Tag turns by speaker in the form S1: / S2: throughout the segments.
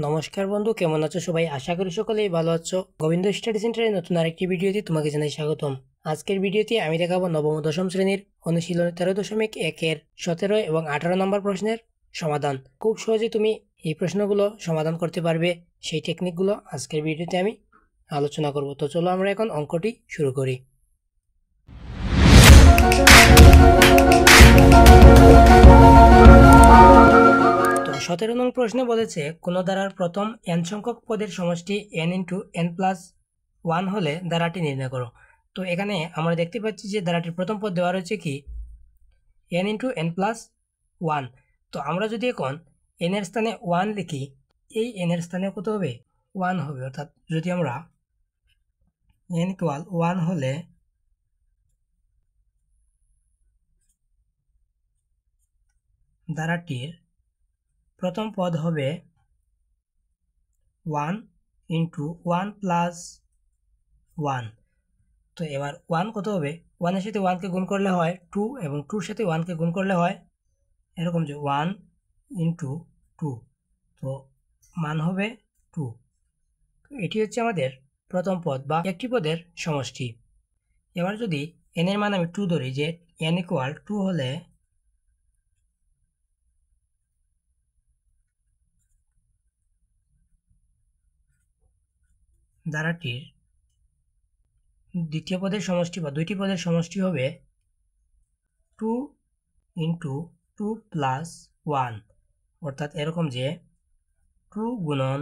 S1: নমস্কার বন্ধু, কেমন আছো সবাই? আশা করি সকলেই ভালো আছো। গোবিন্দ স্টাডি সেন্টারের নতুন আরেকটি ভিডিওতে তোমাকে জানাই স্বাগতম। আজকের ভিডিওতে আমি দেখাবো নবম ও দশম শ্রেণীর অনুশীলনী 13.1 17 এবং 18 নম্বর প্রশ্নের সমাধান। খুব সহজে তুমি এই প্রশ্নগুলো সমাধান করতে পারবে, সেই টেকনিকগুলো আজকের ভিডিওতে আমি আলোচনা করব। তো চলো আমরা এখন অঙ্কটি শুরু করি। 17 নং প্রশ্নে বলেছে কোন ধারার প্রথম n সংখ্যক পদের সমষ্টি n ইন্টু n প্লাস 1 হলে ধারাটি নির্ণয় করো। তো এখানে আমরা দেখতে পাচ্ছি যে ধারাটির প্রথম পদ দেওয়া রয়েছে কি n ইন্টু n প্লাস 1। তো আমরা যদি এখন n এর স্থানে 1 লিখি, এই n এর স্থানে কত হবে? 1 হবে। অর্থাৎ যদি আমরা n ইকুয়াল 1 হলে ধারাটির প্রথম পদ হবে 1 ইন্টু 1 প্লাস 1। তো এবার 1 কত হবে? 1 এর সাথে 1 কে গুণ করলে হয় 2 এবং 2 এর সাথে 1 কে গুণ করলে হয় এরকম যে 1 ইন্টু 2। তো মান হবে 2। তো এটি হচ্ছে আমাদের প্রথম পদ বা একটি পদের সমষ্টি। এবার যদি n এর মান আমি 2 ধরি, যে n ইকুয়াল 2 হলে ধারাটির দ্বিতীয় পদের সমষ্টি বা দুইটি পদের সমষ্টি হবে 2 ইন্টু 2 প্লাস 1। অর্থাৎ এরকম যে 2 গুণন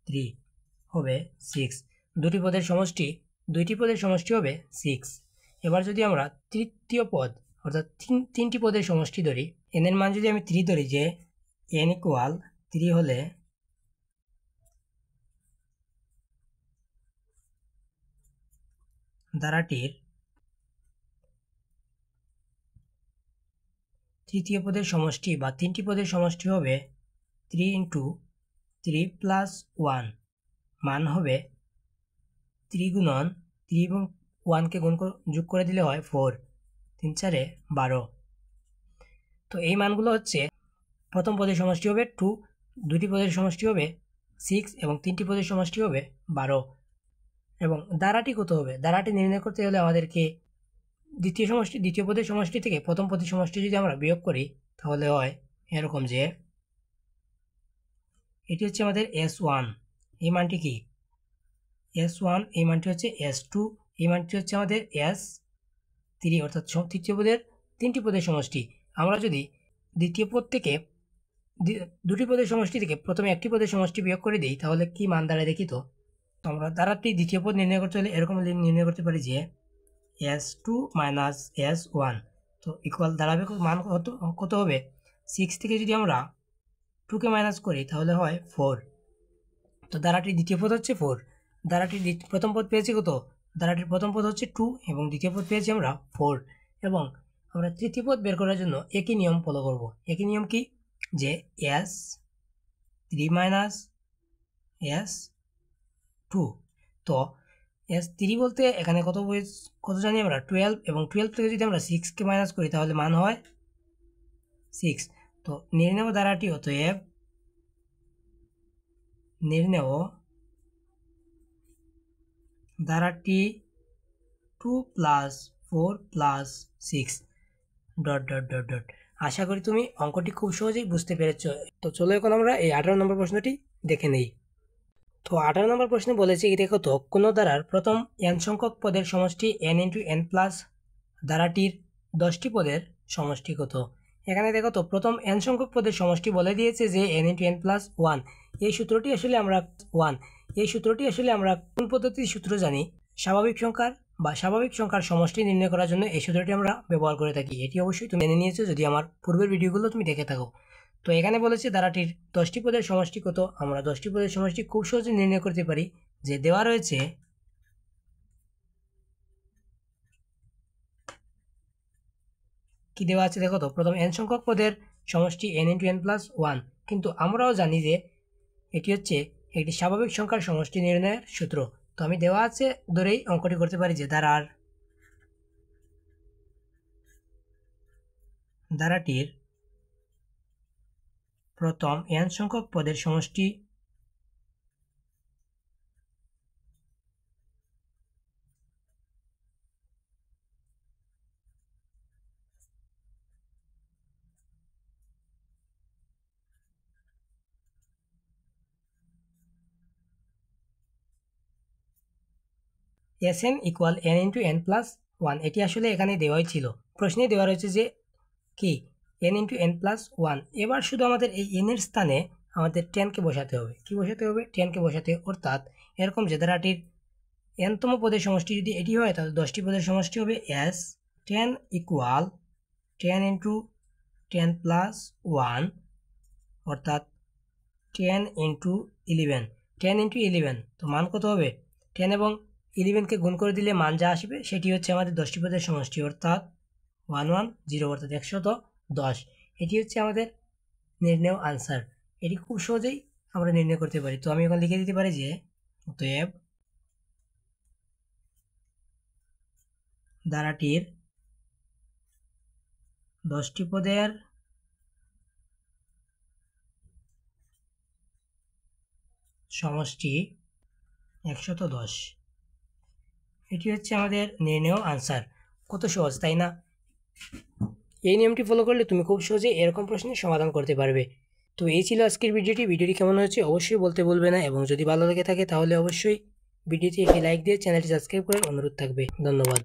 S1: 3 হবে 6। দুটি পদের সমষ্টি হবে 6। এবার যদি আমরা তৃতীয় পদ অর্থাৎ তিনটি পদের সমষ্টি ধরি, n এর মান যদি আমি 3 ধরি, যে n ইকুয়াল 3 হলে ধারাটির তৃতীয় পদের সমষ্টি বা তিনটি পদের সমষ্টি হবে 3 ইন্টু 3 প্লাস 1। মান হবে 3 গুণন 3 এবং 1কে যোগ করে দিলে হয় 4। 3 4 12। তো এই মানগুলো হচ্ছে প্রথম পদের সমষ্টি হবে 2, দুটি পদের সমষ্টি হবে 6 এবং তিনটি পদের সমষ্টি হবে 12। এবং ধারাটি কত হবে? ধারাটি নির্ণয় করতে হলে আমাদেরকে দ্বিতীয় পদের সমষ্টি থেকে প্রথম পদের সমষ্টি যদি আমরা বিয়োগ করি, তাহলে হয় এরকম যে এটি হচ্ছে আমাদের S1, এই মানটি কি S1, এই মানটি হচ্ছে S2, এই মানটি হচ্ছে আমাদের S3, অর্থাৎ তৃতীয় পদের তিনটি পদের সমষ্টি। আমরা যদি দ্বিতীয় পদ থেকে দুটি পদের সমষ্টি থেকে প্রথমে একটি পদের সমষ্টি বিয়োগ করে দিই, তাহলে কি মান দাঁড়ায় দেখি। তো আমরা ধারাটি দ্বিতীয় পদ নির্ণয় করতে হলে এরকম নির্ণয় করতে পারি যে S2 মাইনাস S1। তো ইকুয়াল দাঁড়াবে মান কত হবে? 6 থেকে যদি আমরা 2কে মাইনাস করি, তাহলে হয় 4। তো ধারাটির দ্বিতীয় পদ হচ্ছে 4। ধারাটির প্রথম পদ পেয়েছি কত? ধারাটির প্রথম পদ হচ্ছে 2 এবং দ্বিতীয় পদ পেয়েছি আমরা 4। এবং আমরা তৃতীয় পদ বের করার জন্য একই নিয়ম ফলো করব। একই নিয়ম কি? যে S3 মাইনাস S2। তো S3 বলতে এখানে কত জানি আমরা? 12, এবং 12 থেকে যদি আমরা 6কে মাইনাস করি, তাহলে মান হয় 6। তো নির্ণেয় ধারাটি অতএব ধারাটি 2 প্লাস 4 প্লাস 6 ... আশা করি তুমি অঙ্কটি খুব সহজেই বুঝতে পেরেছ। তো চলো এখন আমরা এই 18 নম্বর প্রশ্নটি দেখে নেই। তো 18 নম্বর প্রশ্নে বলেছে কি, দেখো তো, কোন ধারার প্রথম n সংখ্যক পদের সমষ্টি n ইন্টু n প্লাস ধারাটির 10টি পদের সমষ্টি কত? এখানে দেখো তো, প্রথম n সংখ্যক পদের সমষ্টি বলে দিয়েছে যে n ইন্টু n প্লাস 1। এই সূত্রটি আসলে আমরা কোন পদ্ধতির সূত্র জানি? স্বাভাবিক সংখ্যার সমষ্টি নির্ণয় করার জন্য এই সূত্রটি আমরা ব্যবহার করে থাকি। এটি অবশ্যই তুমি মেনে নিয়েছো যদি আমার পূর্বের ভিডিওগুলো তুমি দেখে থাকো। তো এখানে বলেছে ধারাটির 10টি পদের সমষ্টি কত? আমরা 10টি পদের সমষ্টি খুব সহজে নির্ণয় করতে পারি। যে দেওয়া রয়েছে কি দেওয়া আছে দেখো তো, প্রথম n সংখ্যক পদের সমষ্টি n ইন্টু n প্লাস 1। কিন্তু আমরাও জানি যে এটি হচ্ছে একটি স্বাভাবিক সংখ্যার সমষ্টি নির্ণয়ের সূত্র। তো আমি দেওয়া আছে ধরেই অঙ্কটি করতে পারি যে ধারাটির প্রথম n সংখ্যক পদের সমষ্টি S N equal N into N plus one, এটি আসলে এখানে দেওয়াই ছিল, প্রশ্নে দেওয়া রয়েছে যে কি N into N plus one. এবার শুধু আমাদের এই এনের স্থানে আমাদের টেনকে বসাতে হবে। কি বসাতে হবে? টেনকে বসাতে, অর্থাৎ এরকম যে ধারাটির এনতম পদের সমষ্টি যদি এটি হয় তাহলে 10টি পদের সমষ্টি হবে S ten equal ten into ten plus one, অর্থাৎ 10 ইন্টু 11, 10 ইন্টু 11, তো মান কত হবে? 10 এবং 11কে গুণ করে দিলে মান যা আসবে সেটি হচ্ছে আমাদের 10টি পদের সমষ্টি, অর্থাৎ 110, অর্থাৎ 110। এটি হচ্ছে আমাদের নির্ণয় আনসার। এটি খুব সহজেই আমরা নির্ণয় করতে পারি। তো আমি এখন লিখে দিতে পারি যে অতএব ধারাটির 10টি পদের সমষ্টি 110। এটি হচ্ছে আমাদের নির্ণয় আনসার। কত সহজ, তাই না? এই নিয়মটি ফলো করলে তুমি খুব সহজেই এরকম প্রশ্নের সমাধান করতে পারবে। তো এই ছিল আজকের ভিডিওটি কেমন হয়েছে অবশ্যই বলতে ভুলবে না, এবং যদি ভালো লেগে থাকে তাহলে অবশ্যই ভিডিওটি একটি লাইক দিয়ে চ্যানেলটি সাবস্ক্রাইব করার অনুরোধ থাকবে। ধন্যবাদ।